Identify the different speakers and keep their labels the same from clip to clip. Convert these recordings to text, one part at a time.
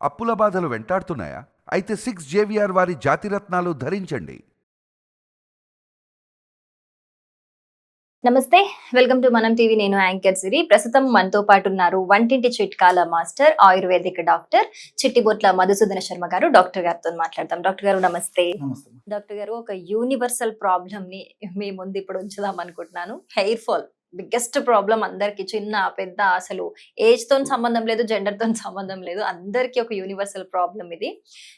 Speaker 1: అప్పుల బాధలు వెంటాడుతున్నాయా? అయితే 6 JVR వారి జాతిరత్నాలు ధరించండి.
Speaker 2: నమస్తే, వెల్కమ్ టు మనం టీవీ. నేను యాంకర్ సిరి. ప్రస్తుతం మనతో పాటు ఉన్నారు వంటింటి చిట్కాల master, ayurvedic doctor Chittibotla Madhusudana Sharma garu. Doctor గారితో మాట్లాడతాం. డాక్టర్ గారు నమస్తే. డాక్టర్ గారు, ఒక యూనివర్సల్ ప్రాబ్లమ్ ని మీ ముందు ఇప్పుడు ఉంచుదాం అనుకుంటున్నాను. హెయిర్ ఫాల్ బిగ్గెస్ట్ ప్రాబ్లం అందరికి, చిన్న పెద్ద, అసలు ఏజ్ తో సంబంధం లేదు, జెండర్ తో సంబంధం లేదు, అందరికి ఒక యూనివర్సల్ ప్రాబ్లం ఇది.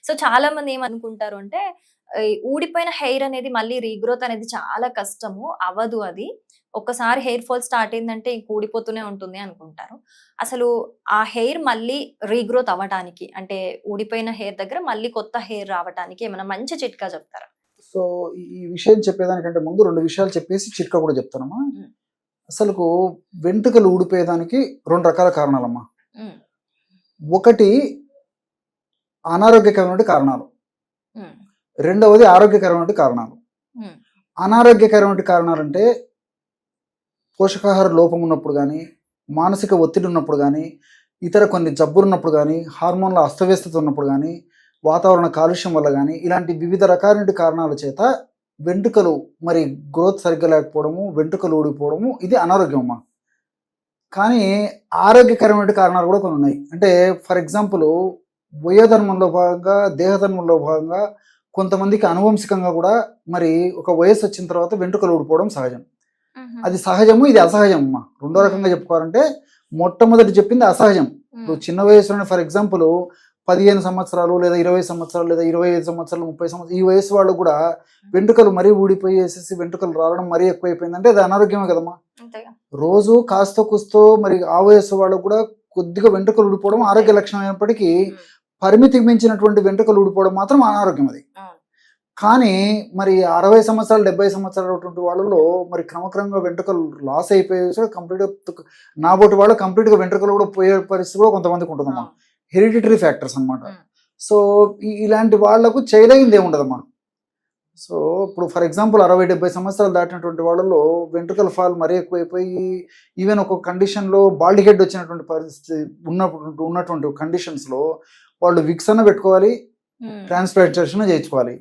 Speaker 2: సో చాలా మంది ఏమనుకుంటారు అంటే, ఊడిపోయిన హెయిర్ అనేది మళ్ళీ రీగ్రోత్ అనేది చాలా కష్టము, అవదు అది. ఒక్కసారి హెయిర్ ఫాల్ స్టార్ట్ అయిందంటే ఊడిపోతూనే ఉంటుంది అనుకుంటారు. అసలు ఆ హెయిర్ మళ్ళీ రీగ్రోత్ అవ్వడానికి, అంటే ఊడిపోయిన హెయిర్ దగ్గర మళ్ళీ కొత్త హెయిర్ రావడానికి ఏమైనా మంచి చిట్కా చెప్తారా?
Speaker 3: సో ఈ విషయం చెప్పేదానికంటే ముందు 2 విషయాలు చెప్పేసి చిట్కా కూడా చెప్తానమ్మా. అసలుకు వెంట్రుకలు ఊడిపోయేదానికి 2 రకాల కారణాలమ్మా. ఒకటి అనారోగ్యకరమైన కారణాలు, రెండవది ఆరోగ్యకరమైన కారణాలు. అనారోగ్యకరమైన కారణాలు అంటే పోషకాహార లోపం ఉన్నప్పుడు కానీ, మానసిక ఒత్తిడి ఉన్నప్పుడు కానీ, ఇతర కొన్ని జబ్బులు ఉన్నప్పుడు కానీ, హార్మోన్ల అస్తవ్యస్తత ఉన్నప్పుడు కానీ, వాతావరణ కాలుష్యం వల్ల కానీ, ఇలాంటి వివిధ రకాలైన కారణాల చేత వెంట్రుకలు మరి గ్రోత్ సరిగ్గా లేకపోవడము, వెంట్రుకలు ఊడిపోవడము, ఇది అనారోగ్యం అమ్మా. కానీ ఆరోగ్యకరమైన కారణాలు కూడా కొన్ని ఉన్నాయి. అంటే ఫర్ ఎగ్జాంపుల్, వయోధర్మంలో భాగంగా, దేహధర్మంలో భాగంగా కొంతమందికి అనువంశికంగా కూడా మరి ఒక వయసు వచ్చిన తర్వాత వెంట్రుకలు ఊడిపోవడం సహజం. అది సహజము, ఇది అసహజం అమ్మా. 2వ రకంగా చెప్పుకోవాలంటే, మొట్టమొదటి చెప్పింది అసహజం. ఇప్పుడు చిన్న వయసులోనే ఫర్ ఎగ్జాంపుల్ 15 సంవత్సరాలు లేదా 20 సంవత్సరాలు లేదా 25 సంవత్సరాలు 30 సంవత్సరాలు ఈ వయసు వాళ్ళు కూడా వెంట్రుకలు మరీ ఊడిపోయేసేసి వెంట్రుకలు రావడం మరీ ఎక్కువైపోయిందంటే అది అనారోగ్యమే కదమ్మా. రోజు కాస్తో కూస్తో మరి ఆ వయసు వాళ్ళు కూడా కొద్దిగా వెంట్రుకలు ఊడిపోవడం ఆరోగ్య లక్షణం అయినప్పటికీ, పరిమితికి మించినటువంటి వెంట్రుకలు ఊడిపోవడం మాత్రం అనారోగ్యం అది. కానీ మరి 60 సంవత్సరాలు 70 సంవత్సరాలు వాళ్ళలో మరి క్రమక్రమంగా వెంట్రుకలు లాస్ అయిపోయి కంప్లీట్గా నాబోటి వాళ్ళు కంప్లీట్గా వెంట్రుకలు కూడా పోయే పరిస్థితి కూడా కొంతమందికి ఉంటుందమ్మా. హెరిడిటరీ ఫ్యాక్టర్స్ అనమాట. సో ఇలాంటి వాళ్లకు చేయలేనిది ఏముండదమ్మా. సో ఇప్పుడు ఫర్ ఎగ్జాంపుల్ 60-70 సంవత్సరాలు దాటినటువంటి వాళ్ళలో వెంట్రుకల ఫాల్ మరీ ఎక్కువైపోయి, ఈవెన్ ఒక కండిషన్లో బాల్డ్ హెడ్ వచ్చినటువంటి పరిస్థితి ఉన్నటువంటి కండిషన్స్లో వాళ్ళు విక్స్ అన్న పెట్టుకోవాలి, ట్రాన్స్ప్లాంటేషన్ చేయించుకోవాలి.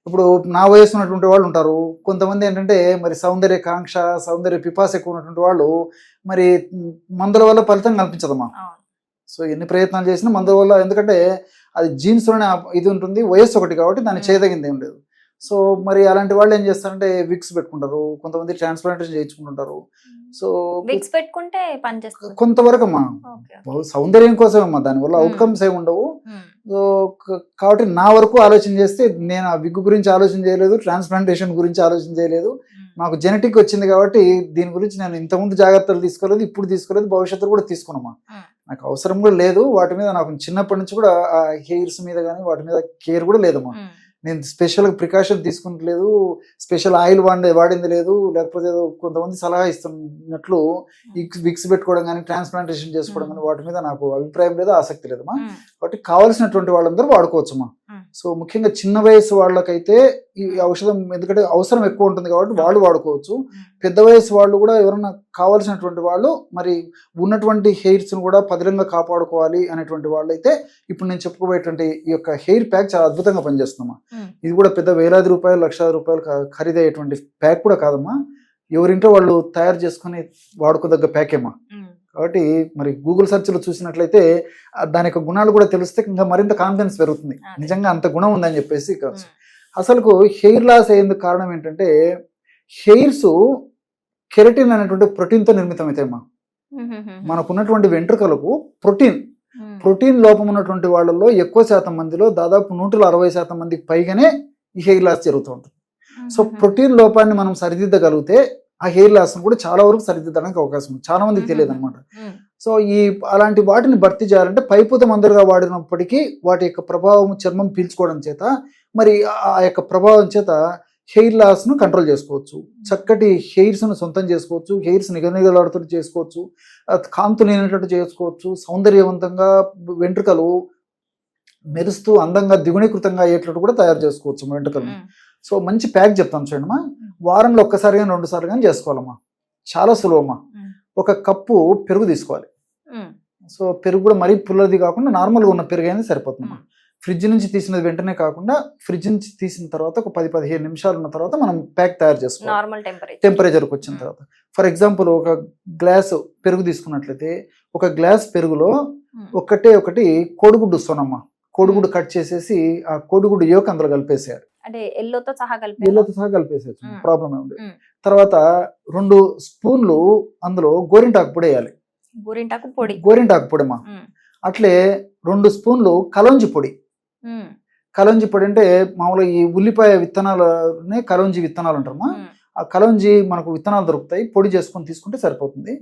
Speaker 3: ఇప్పుడు నా వయసు ఉన్నటువంటి వాళ్ళు ఉంటారు, కొంతమంది ఏంటంటే మరి సౌందర్య కాంక్ష, సౌందర్య పిపాస ఎక్కువ ఉన్నటువంటి వాళ్ళు మరి మందుల వల్ల ఫలితం కల్పించదమ్మా. సో ఎన్ని ప్రయత్నాలు చేసినా మందుల వల్ల, ఎందుకంటే అది జీన్స్లోనే ఇది ఉంటుంది, వయస్సు ఒకటి కాబట్టి దాన్ని చేయదగింది ఏం లేదు. సో మరి అలాంటి వాళ్ళు ఏం చేస్తారంటే విక్స్ పెట్టుకుంటారు, కొంతమంది ట్రాన్స్ప్లాంటేషన్ చేయించుకుంటుంటారు. సో
Speaker 2: విక్స్ పెట్టుకుంటే పనిచేస్తుంది
Speaker 3: కొంతవరకు అమ్మా, సౌందర్యం కోసమేమ్మా, దానివల్ల అవుట్కమ్స్ ఏమి ఉండవు. సో కాబట్టి నా వరకు ఆలోచన చేస్తే, నేను ఆ విగ్ గురించి ఆలోచన చేయలేదు, ట్రాన్స్ప్లాంటేషన్ గురించి ఆలోచన చేయలేదు. నాకు జెనెటిక్ వచ్చింది కాబట్టి దీని గురించి నేను ఇంతకుముందు జాగ్రత్తలు తీసుకోలేదు, ఇప్పుడు తీసుకోలేదు, భవిష్యత్తులో కూడా తీసుకున్నామా. నాకు అవసరం కూడా లేదు వాటి మీద. నాకు చిన్నప్పటి నుంచి కూడా ఆ హెయిర్స్ మీద కానీ వాటి మీద కేర్ కూడా లేదమ్మా. నేను స్పెషల్గా ప్రికాషన్ తీసుకుంటలేదు, స్పెషల్ ఆయిల్ వాడింది లేదు, లేకపోతే ఏదో కొంతమంది సలహా ఇస్తున్నట్లు విక్స్ పెట్టుకోవడం కానీ ట్రాన్స్ప్లాంటేషన్ చేసుకోవడం కానీ వాటి మీద నాకు అభిప్రాయం లేదు, ఆసక్తి లేదమ్మా. కాబట్టి కావాల్సినటువంటి వాళ్ళందరూ వాడుకోవచ్చమ్మా. సో ముఖ్యంగా చిన్న వయసు వాళ్ళకైతే ఈ ఔషధం, ఎందుకంటే అవసరం ఎక్కువ ఉంటుంది కాబట్టి వాళ్ళు వాడుకోవచ్చు. పెద్ద వయసు వాళ్ళు కూడా ఎవరైనా కావాల్సినటువంటి వాళ్ళు మరి ఉన్నటువంటి హెయిర్స్ను కూడా పదిలంగా కాపాడుకోవాలి అనేటువంటి వాళ్ళు అయితే ఇప్పుడు నేను చెప్పుకోబోయేటువంటి ఈ యొక్క హెయిర్ ప్యాక్ చాలా అద్భుతంగా పనిచేస్తుందమ్మా. ఇది కూడా పెద్ద వేలాది రూపాయలు, లక్షలాది రూపాయలు ఖరీదయ్యేటువంటి ప్యాక్ కూడా కాదమ్మా. ఎవరింట్లో వాళ్ళు తయారు చేసుకుని వాడుకోదగ్గ ప్యాకేమ్మా. కాబట్టి మరి గూగుల్ సెర్చ్లో చూసినట్లయితే దాని యొక్క గుణాలు కూడా తెలిస్తే ఇంకా మరింత కాన్ఫిడెన్స్ పెరుగుతుంది, నిజంగా అంత గుణం ఉందని చెప్పేసి. అసలుకు హెయిర్ లాస్ అయ్యేందుకు కారణం ఏంటంటే, హెయిర్స్ కెరటిన్ అనేటువంటి ప్రోటీన్తో నిర్మితం అవుతాయమ్మా. మనకున్నటువంటి వెంట్రుకలకు ప్రోటీన్ లోపం ఉన్నటువంటి వాళ్ళలో ఎక్కువ శాతం మందిలో, దాదాపు 160% మందికి పైగానే ఈ హెయిర్ లాస్ జరుగుతూ ఉంటుంది. సో ప్రోటీన్ లోపాన్ని మనం సరిదిద్దగలిగితే ఆ హెయిర్ లాస్ కూడా చాలా వరకు సరిదిద్దడానికి అవకాశం ఉంది. చాలా మందికి తెలియదు అనమాట. సో అలాంటి వాటిని భర్తీ చేయాలంటే పైపూత మందులుగా వాడినప్పటికీ వాటి యొక్క ప్రభావం చర్మం పీల్చుకోవడం చేత మరి ఆ యొక్క ప్రభావం చేత హెయిర్ లాస్ను కంట్రోల్ చేసుకోవచ్చు. చక్కటి హెయిర్స్ను సొంతం చేసుకోవచ్చు, హెయిర్స్ నిగనిగలాడుతూ చేసుకోవచ్చు, కాంతులు లేనట్టు చేసుకోవచ్చు, సౌందర్యవంతంగా వెంట్రుకలు మెరుస్తూ అందంగా ద్విగుణీకృతంగా అయ్యేటట్టు కూడా తయారు చేసుకోవచ్చు వెంట్రుకలను. సో మంచి ప్యాక్ చెప్తాను చూడమ్మా. వారంలో ఒక్కసారి కానీ 2 సార్లు కానీ చేసుకోవాలమ్మా. చాలా సులువమ్మా. 1 కప్పు పెరుగు తీసుకోవాలి. సో పెరుగు కూడా మరీ పుల్లది కాకుండా నార్మల్గా ఉన్న పెరుగు అనేది సరిపోతుందమ్మా. ఫ్రిడ్జ్ నుంచి తీసినది వెంటనే కాకుండా ఫ్రిడ్జ్ నుంచి తీసిన తర్వాత ఒక 10-15 నిమిషాలు ఉన్న తర్వాత మనం ప్యాక్ తయారు చేసుకోవాలి.
Speaker 2: నార్మల్
Speaker 3: టెంపరేచర్కి వచ్చిన తర్వాత ఫర్ ఎగ్జాంపుల్ ఒక గ్లాస్ పెరుగు తీసుకున్నట్లయితే ఒక గ్లాస్ పెరుగులో ఒకటి కోడిగుడ్డు వస్తానమ్మా. కోడిగుడ్డు కట్ చేసేసి ఆ కోడిగుడ్డు యోక్ అందులో కలిపేసేయాలి.
Speaker 2: అంటే ఎల్లోతో సహా
Speaker 3: కలిపేసేయచ్చు, ప్రాబ్లం ఏమి. తర్వాత 2 స్పూన్లు అందులో గోరింటాకు పొడి వేయాలి. గోరింటాకు పొడి అమ్మా. అట్లే 2 స్పూన్లు కలోంజి పొడి. కలోంజి పొడి అంటే మామూలుగా ఈ ఉల్లిపాయ విత్తనాలనే కలోంజి విత్తనాలు అంటారమ్మా. ఆ కలోంజి మనకు విత్తనాలు దొరుకుతాయి, పొడి చేసుకొని తీసుకుంటే సరిపోతుంది.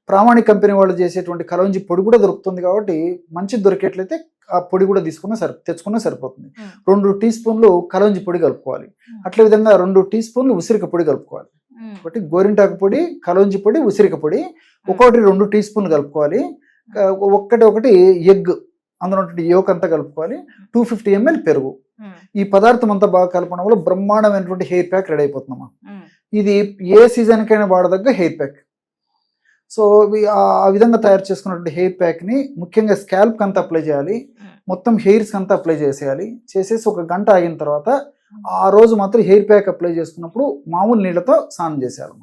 Speaker 3: ప్రామాణిక కంపెనీ వాళ్ళు చేసేటువంటి కలోంజి పొడి కూడా దొరుకుతుంది కాబట్టి మంచిది దొరికేట్లయితే ఆ పొడి కూడా తెచ్చుకున్నా సరిపోతుంది. 2 టీ స్పూన్లు కలోంజి పొడి కలుపుకోవాలి. అట్లే విధంగా 2 టీ స్పూన్లు ఉసిరిక పొడి కలుపుకోవాలి. ఒకటి గోరింటాకు పొడి, కలోంజి పొడి, ఉసిరిక పొడి 2 టీ స్పూన్లు కలుపుకోవాలి. ఒకటి ఎగ్ అందులో యోక్ అంతా కలుపుకోవాలి. 250 ml పెరుగు. ఈ పదార్థం అంతా బాగా కలపడం వల్ల బ్రహ్మాండమైనటువంటి హెయిర్ ప్యాక్ రెడీ అయిపోతుందమ్మా. ఇది ఏ సీజన్కైనా వాడదగ్గ హెయిర్ ప్యాక్. సో ఆ విధంగా తయారు చేసుకున్నటువంటి హెయిర్ ప్యాక్ని ముఖ్యంగా స్కాల్ప్కి అంతా అప్లై చేయాలి, మొత్తం హెయిర్స్కి అంతా అప్లై చేసేయాలి. చేసేసి 1 గంట ఆగిన తర్వాత ఆ రోజు మాత్రం హెయిర్ ప్యాక్ అప్లై చేసుకున్నప్పుడు మామూలు నీళ్ళతో స్నానం చేసేయాలి.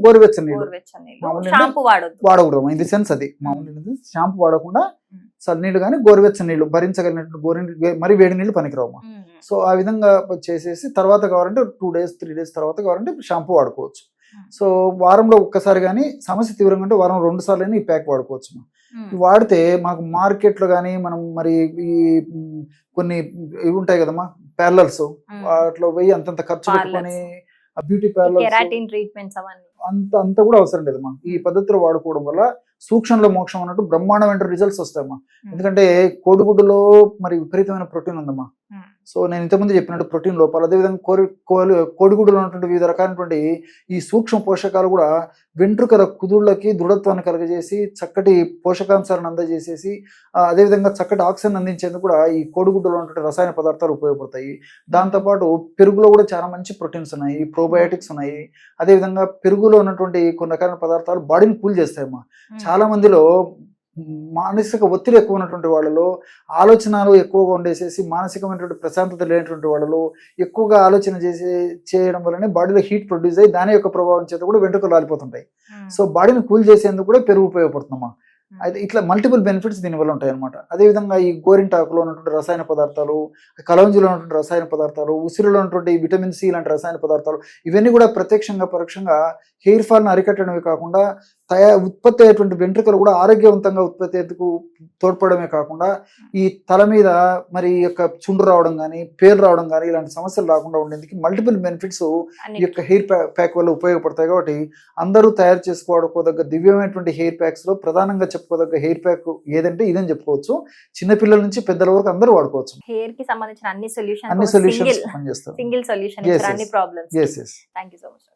Speaker 3: గోరువెచ్చని నీళ్ళు వాడకూడదు. ఇన్ ది సెన్స్ అది మామూలు షాంపూ వాడకుండా చల్లనీళ్ళు కానీ గోరువెచ్చని నీళ్ళు భరించగలిగినట్టు మరి వేడి నీళ్ళు పనికిరావు. సో ఆ విధంగా చేసేసి తర్వాత కావాలంటే 2 days 3 days తర్వాత కావాలంటే షాంపూ వాడుకోవచ్చు. సో వారంలో ఒక్కసారి కానీ సమస్య తీవ్రంగా అంటే వారం 2 సార్లు ఈ ప్యాక్ వాడుకోవచ్చు. వాడితే మాకు మార్కెట్లో కానీ మనం మరి ఈ కొన్ని ఇవి ఉంటాయి కదమ్మా పార్లర్స్, వాటిలో పోయి అంతంత ఖర్చు పెట్టుకొని బ్యూటీ పార్లర్స్ అంతా కూడా అవసరం లేదమ్మా. ఈ పద్ధతిలో వాడుకోవడం వల్ల సూక్ష్మంలో మోక్షం అన్నట్టు బ్రహ్మాండమైన రిజల్ట్స్ వస్తాయమ్మా. ఎందుకంటే కోడిగుడ్డులో మరి విపరీతమైన ప్రోటీన్ ఉందమ్మా. సో నేను ఇంతకుముందు చెప్పినట్టు ప్రోటీన్ లోపాలు, అదేవిధంగా కోడిగుడ్డులో ఉన్నటువంటి వివిధ రకాలైనటువంటి ఈ సూక్ష్మ పోషకాలు కూడా వెంట్రుకల కుదుళ్ళకి దృఢత్వాన్ని కలగజేసి చక్కటి పోషకాంశాలను అందజేసేసి అదేవిధంగా చక్కటి ఆక్సిజన్ అందించేందుకు కూడా ఈ కోడిగుడ్డులో ఉన్నటువంటి రసాయన పదార్థాలు ఉపయోగపడతాయి. దాంతోపాటు పెరుగులో కూడా చాలా మంచి ప్రోటీన్స్ ఉన్నాయి, ప్రోబయోటిక్స్ ఉన్నాయి. అదేవిధంగా పెరుగులో ఉన్నటువంటి కొన్ని రకాలైన పదార్థాలు బాడీని కూల్ చేస్తాయమ్మా. చాలా మందిలో మానసిక ఒత్తిడి ఎక్కువ ఉన్నటువంటి వాళ్ళలో, ఆలోచనలు ఎక్కువగా ఉండేసేసి మానసికమైనటువంటి ప్రశాంతత లేనటువంటి వాళ్ళలో ఎక్కువగా ఆలోచన చేయడం వల్లనే బాడీలో హీట్ ప్రొడ్యూస్ అయ్యి దాని యొక్క ప్రభావం చేత కూడా వెంట్రుకలు రాలిపోతుంటాయి. సో బాడీని కూల్ చేసేందుకు కూడా పెరుగు ఉపయోగపడుతుందమ్మా. అయితే ఇట్లా మల్టిపుల్ బెనిఫిట్స్ దీనివల్ల ఉంటాయి అనమాట. అదేవిధంగా ఈ గోరింటాకులో ఉన్నటువంటి రసాయన పదార్థాలు, కలౌంజిలో ఉన్నటువంటి రసాయన పదార్థాలు, ఉసిరిలో ఉన్నటువంటి విటమిన్ సి లాంటి రసాయన పదార్థాలు ఇవన్నీ కూడా ప్రత్యక్షంగా పరోక్షంగా హెయిర్ ఫాల్ని అరికట్టడమే కాకుండా ఉత్పత్తి అయ్యేటువంటి వెంట్రుకలు కూడా ఆరోగ్యవంతంగా ఉత్పత్తి అయ్యేందుకు తోడ్పడమే కాకుండా ఈ తల మీద మరి యొక్క చుండ్రు రావడం కానీ పేరు రావడం కానీ ఇలాంటి సమస్యలు రాకుండా ఉండేందుకు మల్టిపుల్ బెనిఫిట్స్ ఈ యొక్క హెయిర్ ప్యాక్ వల్ల ఉపయోగపడతాయి. కాబట్టి అందరూ తయారు చేసుకోవడానికి దివ్యమైనటువంటి హెయిర్ ప్యాక్స్ లో ప్రధానంగా చెప్పుకోదగ్గ హెయిర్ ప్యాక్ ఏదంటే ఇదని చెప్పుకోవచ్చు. చిన్నపిల్లల నుంచి పెద్దల వరకు అందరూ వాడుకోవచ్చు.
Speaker 2: హెయిర్ కి సంబంధించిన అన్ని
Speaker 3: సొల్యూషన్స్ పనిచేస్తారు.
Speaker 2: సింగిల్ సొల్యూషన్ అన్ని problems.
Speaker 3: Yes.
Speaker 2: Thank you so much.